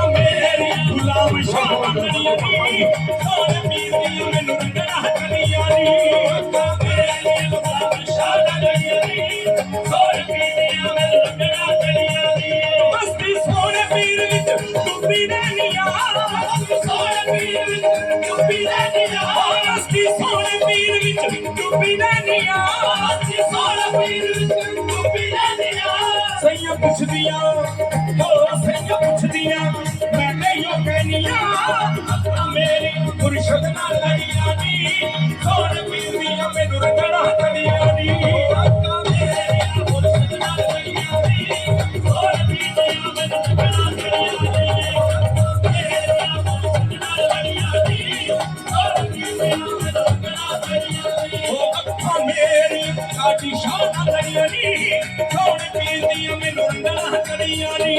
गुलाम शाह लड़िया नी सोने पीर दिया मैनू रंगना कलिया नी गुलाम शाह लड़िया नी सोने पीर दिया मैनू रंगना कलिया नी मस्ती सोने पीर विच डुबी रहनिया सोने पीर विच डुबी रहनिया मस्ती सोने पीर विच डुबी रहनिया मस्ती सोने पीर विच डुबी रहनिया सैया पुछदिया सैया पुछदिया मैंने यो कहनिया मेरी मुर्शद ना लड़िया नी सोने पीर दिया मैनू रंगना कलिया नी मेरी मुर्शद ना लड़िया नी सोने पीर दिया मैनू रंगना कलिया नी ओ अखा मेरी काटी शान लड़िया नी सोने पीर दिया मैनू रंगना कलिया नी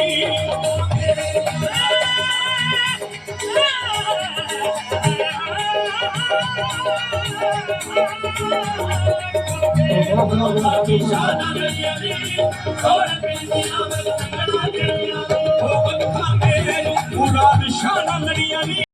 शान लड़िया नी